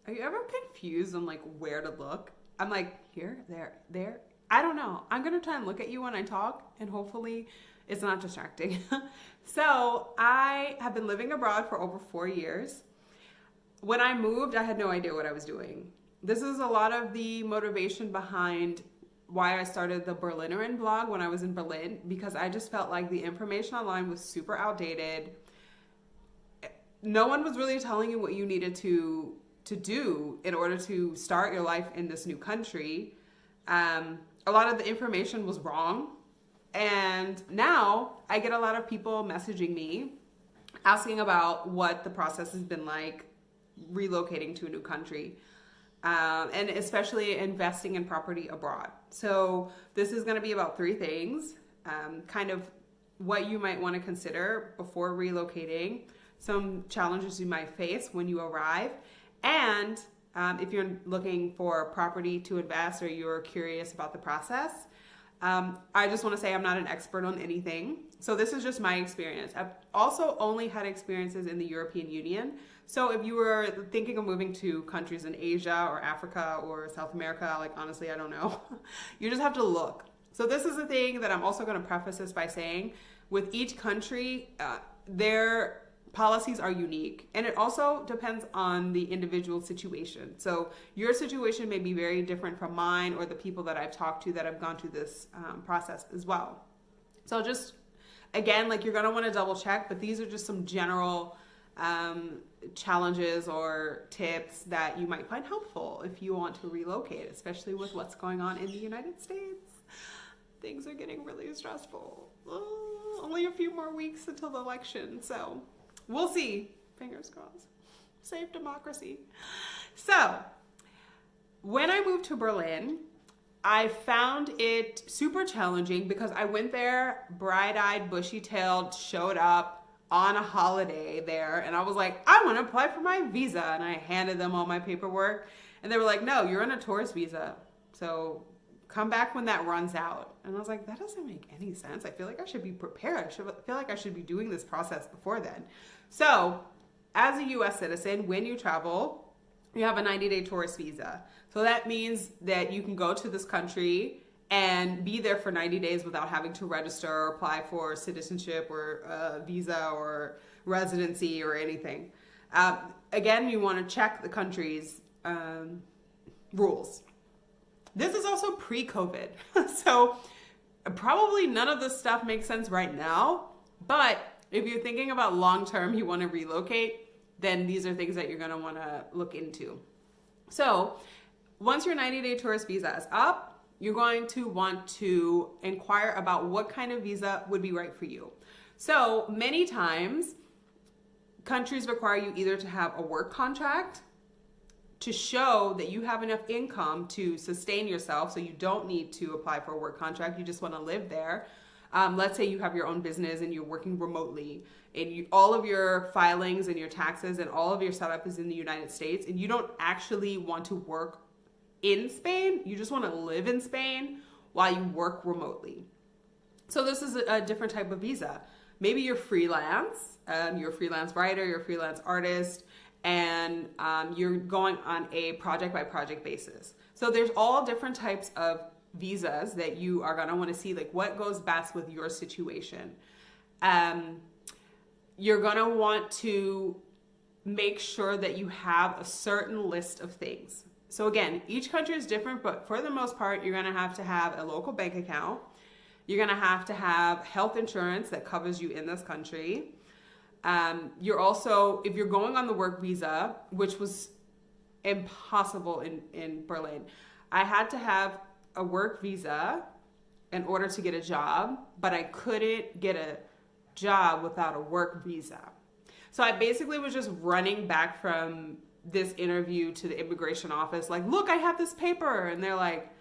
Are you ever confused on like where to look? I'm like, here, there, there. I don't know. I'm gonna try and look at you when I talk, and hopefully it's not distracting. So I have been living abroad for over 4 years. When I moved, I had no idea what I was doing. This is a lot of the motivation behind why I started the Berlinerin blog when I was in Berlin, because I just felt like the information online was super outdated. No one was really telling you what you needed to do in order to start your life in this new country. A lot of the information was wrong. And now I get a lot of people messaging me asking about what the process has been like relocating to a new country, and especially investing in property abroad. So this is going to be about three things, kind of what you might want to consider before relocating, some challenges you might face when you arrive, and if you're looking for property to invest or you're curious about the process. I just want to say I'm not an expert on anything. So this is just my experience. I've also only had experiences in the European Union. So if you were thinking of moving to countries in Asia or Africa or South America, like honestly, I don't know. You just have to look. So this is the thing that I'm also going to preface this by saying, with each country, their policies are unique, and it also depends on the individual situation. So your situation may be very different from mine or the people that I've talked to that have gone through this process as well. So just, again, like you're going to want to double check, but these are just some general challenges or tips that you might find helpful if you want to relocate, especially with what's going on in the United States. Things are getting really stressful. Oh, only a few more weeks until the election, so we'll see. Fingers crossed. Save democracy. So, when I moved to Berlin, I found it super challenging because I went there bright-eyed, bushy-tailed, showed up on a holiday there, and I was like, I want to apply for my visa, and I handed them all my paperwork, and they were like, no, you're on a tourist visa, so come back when that runs out. And I was like, that doesn't make any sense. I feel like I should be prepared. Feel like I should be doing this process before then. So as a US citizen, when you travel, you have a 90-day tourist visa. So that means that you can go to this country and be there for 90 days without having to register or apply for citizenship or visa or residency or anything. Again, you want to check the country's rules. This is also pre-COVID, so probably none of this stuff makes sense right now, but if you're thinking about long-term, you want to relocate, then these are things that you're going to want to look into. So once your 90-day tourist visa is up, you're going to want to inquire about what kind of visa would be right for you. So many times, countries require you either to have a work contract to show that you have enough income to sustain yourself, so you don't need to apply for a work contract, you just want to live there. Let's say you have your own business and you're working remotely, and all of your filings and your taxes and all of your setup is in the United States, and you don't actually want to work in Spain, you just want to live in Spain while you work remotely. So this is a different type of visa. Maybe you're freelance, you're a freelance writer, you're a freelance artist, and you're going on a project by project basis. So there's all different types of visas that you are gonna wanna see, like what goes best with your situation. You're gonna want to make sure that you have a certain list of things. So again, each country is different, but for the most part, you're gonna have to have a local bank account. You're gonna have to have health insurance that covers you in this country. You're also, if you're going on the work visa, which was impossible in Berlin, I had to have a work visa in order to get a job, but I couldn't get a job without a work visa. So I basically was just running back from this interview to the immigration office, like, look, I have this paper. And they're like,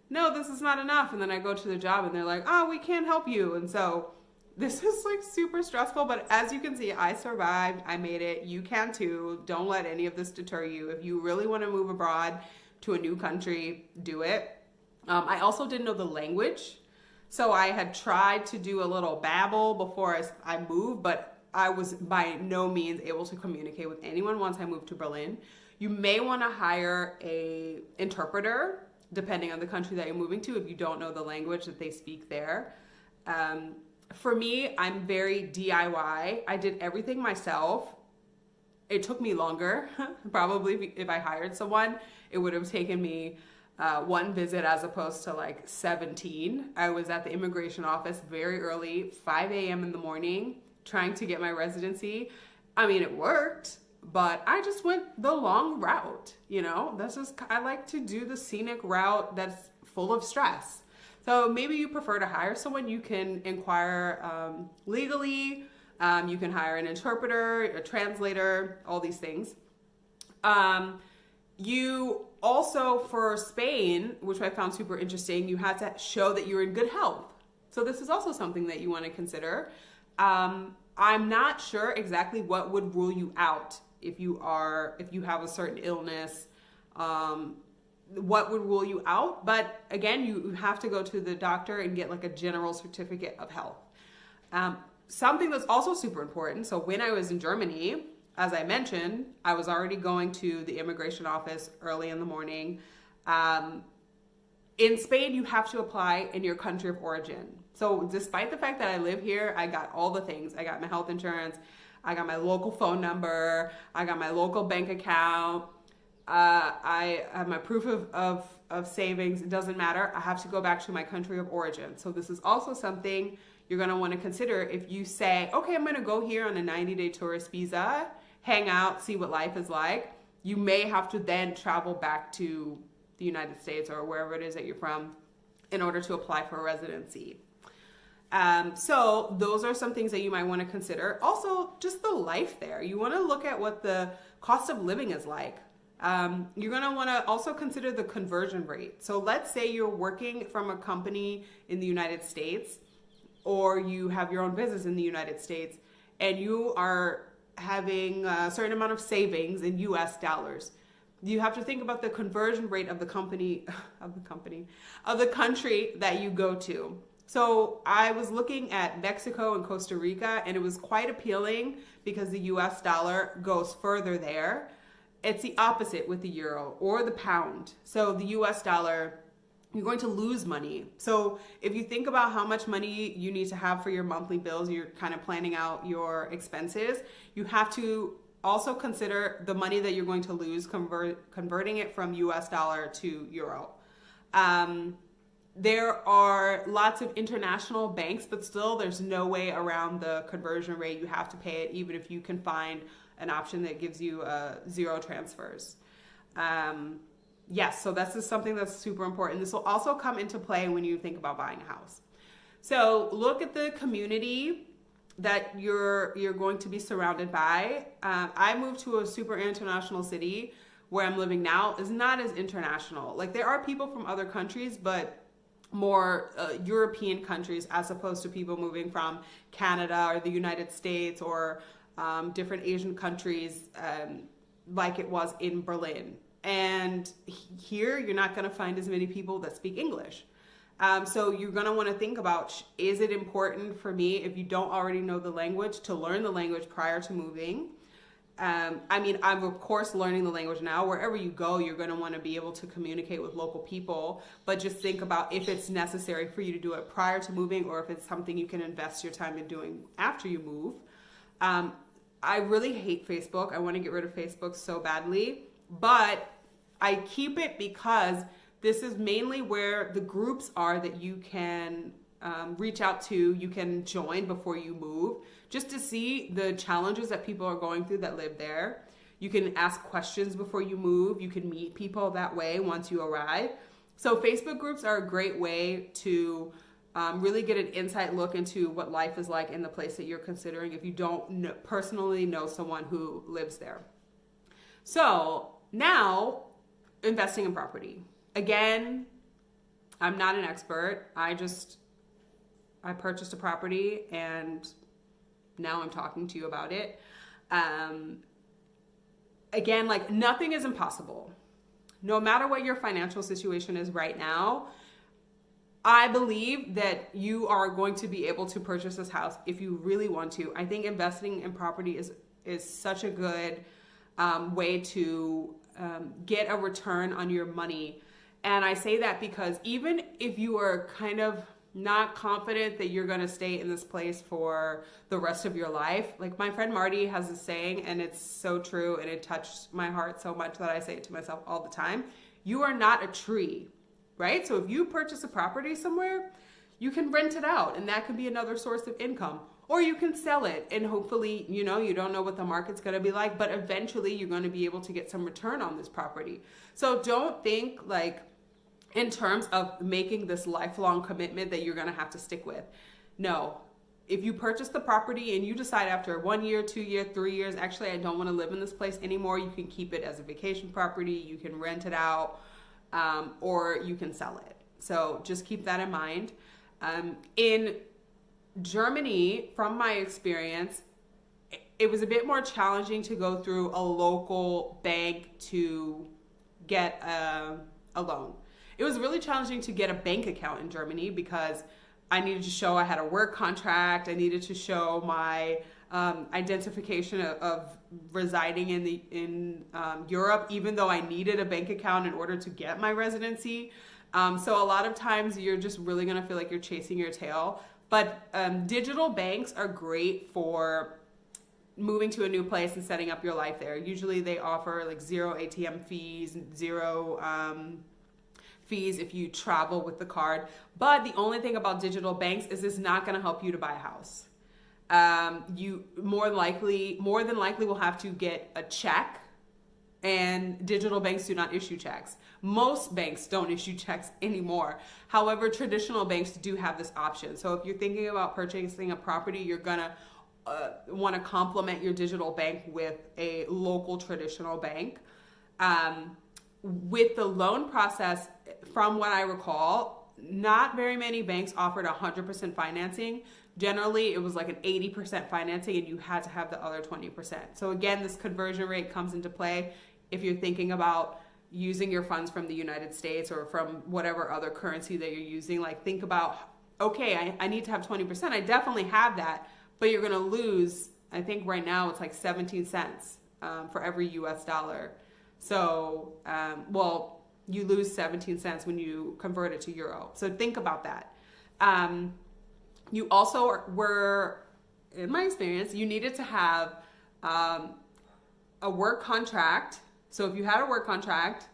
no, this is not enough. And then I go to the job and they're like, oh, we can't help you. And so this is like super stressful, but as you can see, I survived. I made it. You can too. Don't let any of this deter you. If you really want to move abroad to a new country, do it. I also didn't know the language. So I had tried to do a little babble before I moved, but I was by no means able to communicate with anyone once I moved to Berlin. You may want to hire a interpreter, depending on the country that you're moving to, if you don't know the language that they speak there. For me, I'm very DIY. I did everything myself. It took me longer. Probably if I hired someone, it would have taken me one visit as opposed to like 17. I was at the immigration office very early, 5 a.m. in the morning, trying to get my residency. I mean, it worked, but I just went the long route, you know? I like to do the scenic route that's full of stress. So maybe you prefer to hire someone. You can inquire legally. You can hire an interpreter, a translator, all these things. You also, for Spain, which I found super interesting, you had to show that you're in good health. So this is also something that you want to consider. I'm not sure exactly what would rule you out if you have a certain illness, what would rule you out. But again, you have to go to the doctor and get like a general certificate of health. Something that's also super important. So when I was in Germany, as I mentioned, I was already going to the immigration office early in the morning. In Spain, you have to apply in your country of origin. So despite the fact that I live here, I got all the things. I got my health insurance. I got my local phone number. I got my local bank account. I have my proof of savings. It doesn't matter. I have to go back to my country of origin. So this is also something you're going to want to consider if you say, okay, I'm going to go here on a 90-day tourist visa, hang out, see what life is like. You may have to then travel back to the United States or wherever it is that you're from in order to apply for a residency. So those are some things that you might want to consider. Also, just the life there. You want to look at what the cost of living is like. You're going to want to also consider the conversion rate. So let's say you're working from a company in the United States, or you have your own business in the United States, and you are having a certain amount of savings in US dollars. You have to think about the conversion rate of the country that you go to. So I was looking at Mexico and Costa Rica, and it was quite appealing because the US dollar goes further there. It's the opposite with the euro or the pound. So the US dollar, you're going to lose money. So if you think about how much money you need to have for your monthly bills, you're kind of planning out your expenses, you have to also consider the money that you're going to lose converting it from US dollar to euro. There are lots of international banks, but still there's no way around the conversion rate. You have to pay it even if you can find an option that gives you zero transfers. Yes, so this is something that's super important. This will also come into play when you think about buying a house. So look at the community that you're going to be surrounded by. I moved to a super international city. Where I'm living now is not as international. Like there are people from other countries, but more European countries as opposed to people moving from Canada or the United States or different Asian countries like it was in Berlin. And here you're not going to find as many people that speak English. So you're going to want to think about, is it important for me, if you don't already know the language, to learn the language prior to moving? I mean, I'm of course learning the language now. Wherever you go, you're going to want to be able to communicate with local people, but just think about if it's necessary for you to do it prior to moving or if it's something you can invest your time in doing after you move. I really hate Facebook. I want to get rid of Facebook so badly, but I keep it because this is mainly where the groups are that you can reach out to, you can join before you move, just to see the challenges that people are going through that live there. You can ask questions before you move. You can meet people that way once you arrive. So Facebook groups are a great way to really get an inside look into what life is like in the place that you're considering if you don't personally know someone who lives there. So now, investing in property. Again, I'm not an expert. I purchased a property and now I'm talking to you about it. Again, like nothing is impossible. No matter what your financial situation is right now, I believe that you are going to be able to purchase this house if you really want to. I think investing in property is such a good way to get a return on your money. And I say that because even if you are kind of not confident that you're going to stay in this place for the rest of your life, like my friend Marty has a saying, and it's so true, and it touched my heart so much that I say it to myself all the time. You are not a tree, right? So if you purchase a property somewhere, you can rent it out, and that could be another source of income. Or you can sell it, and hopefully, you don't know what the market's going to be like, but eventually you're going to be able to get some return on this property. So don't think like in terms of making this lifelong commitment that you're going to have to stick with. No. If you purchase the property and you decide after 1 year, 2 years, 3 years, actually I don't want to live in this place anymore, you can keep it as a vacation property, you can rent it out, or you can sell it. So just keep that in mind. In Germany, from my experience, it was a bit more challenging to go through a local bank to get a loan. It was really challenging to get a bank account in Germany because I needed to show I had a work contract. I needed to show my identification of residing in Europe, even though I needed a bank account in order to get my residency. So a lot of times you're just really going to feel like you're chasing your tail. But digital banks are great for moving to a new place and setting up your life there. Usually they offer like 0 ATM fees, 0 fees if you travel with the card. But the only thing about digital banks is it's not going to help you to buy a house. You more than likely will have to get a check, and digital banks do not issue checks. Most banks don't issue checks anymore. However, traditional banks do have this option. So if you're thinking about purchasing a property, you're gonna want to complement your digital bank with a local traditional bank. With the loan process, from what I recall, not very many banks offered 100% financing. Generally, it was like an 80% financing, and you had to have the other 20%. So again, this conversion rate comes into play if you're thinking about using your funds from the United States or from whatever other currency that you're using. Like, think about, okay, I need to have 20%. I definitely have that, but you're going to lose, I think right now it's like 17 cents for every US dollar. So, you lose 17 cents when you convert it to euro. So think about that. You also were, in my experience, you needed to have a work contract. So if you had a work contract,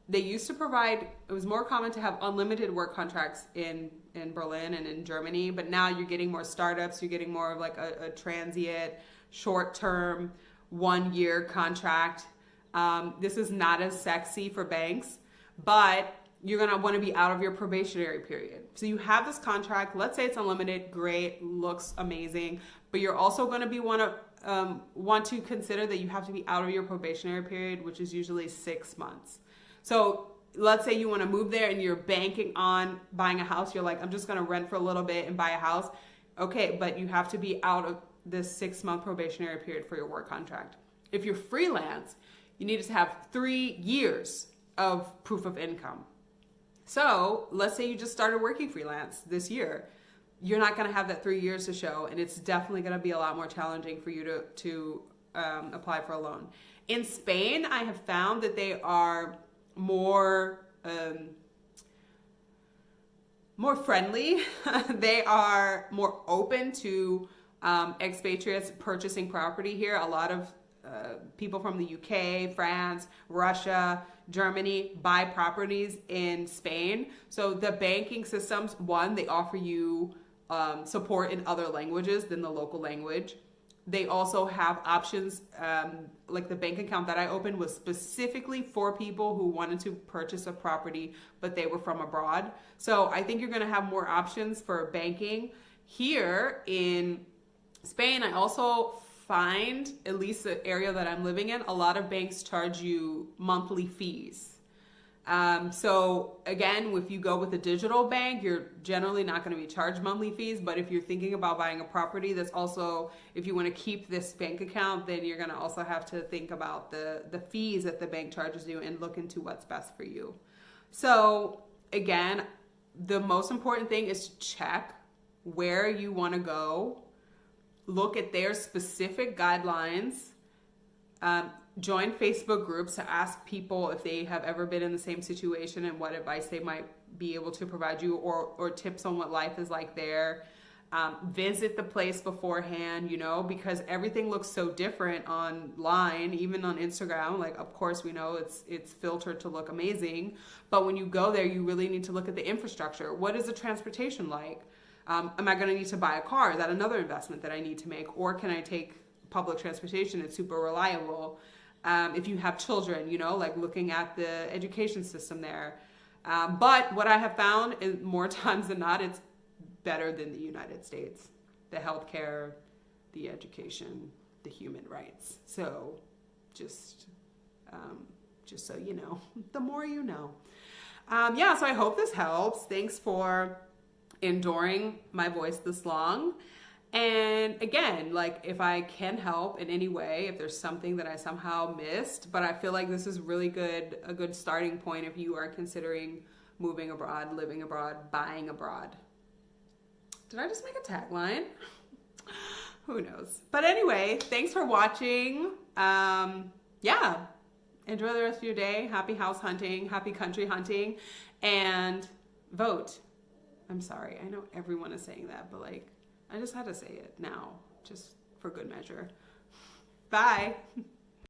they used to provide, it was more common to have unlimited work contracts in Berlin and in Germany, but now you're getting more startups, you're getting more of like a transient, short-term, 1-year contract. This is not as sexy for banks, but you're going to want to be out of your probationary period. So you have this contract, let's say it's unlimited, great, looks amazing, but you're also going to be want to consider that you have to be out of your probationary period, which is usually 6 months. So let's say you want to move there and you're banking on buying a house. You're like, I'm just going to rent for a little bit and buy a house. Okay, but you have to be out of this 6-month probationary period for your work contract. If you're freelance, you need to have 3 years of proof of income. So let's say you just started working freelance this year. You're not going to have that 3 years to show, and it's definitely going to be a lot more challenging for you to apply for a loan. In Spain, I have found that they are more friendly. They are more open to expatriates purchasing property here. A lot of people from the UK, France, Russia, Germany buy properties in Spain. So the banking systems, one, they offer you support in other languages than the local language. They also have options, like the bank account that I opened was specifically for people who wanted to purchase a property, but they were from abroad. So I think you're going to have more options for banking. Here in Spain, I also find, at least the area that I'm living in, a lot of banks charge you monthly fees. So again, if you go with a digital bank, you're generally not going to be charged monthly fees. But if you're thinking about buying a property, that's also, if you want to keep this bank account, then you're going to also have to think about the fees that the bank charges you and look into what's best for you. So again, the most important thing is to check where you want to go. Look at their specific guidelines. join Facebook groups to ask people if they have ever been in the same situation and what advice they might be able to provide you, or tips on what life is like there. Visit the place beforehand, because everything looks so different online, even on Instagram. Like, of course, we know it's filtered to look amazing, but when you go there, you really need to look at the infrastructure. What is the transportation like? Am I going to need to buy a car? Is that another investment that I need to make? Or can I take public transportation? It's super reliable. If you have children, like looking at the education system there. But what I have found is more times than not, it's better than the United States. The healthcare, the education, the human rights. So just so you know, the more you know. So I hope this helps. Thanks for enduring my voice this long. And again, like, if I can help in any way, if there's something that I somehow missed, but I feel like this is really a good starting point if you are considering moving abroad, living abroad, buying abroad. Did I just make a tagline? Who knows? But anyway, thanks for watching. Enjoy the rest of your day. Happy house hunting, happy country hunting, and vote. I'm sorry. I know everyone is saying that, but I just had to say it now, just for good measure. Bye.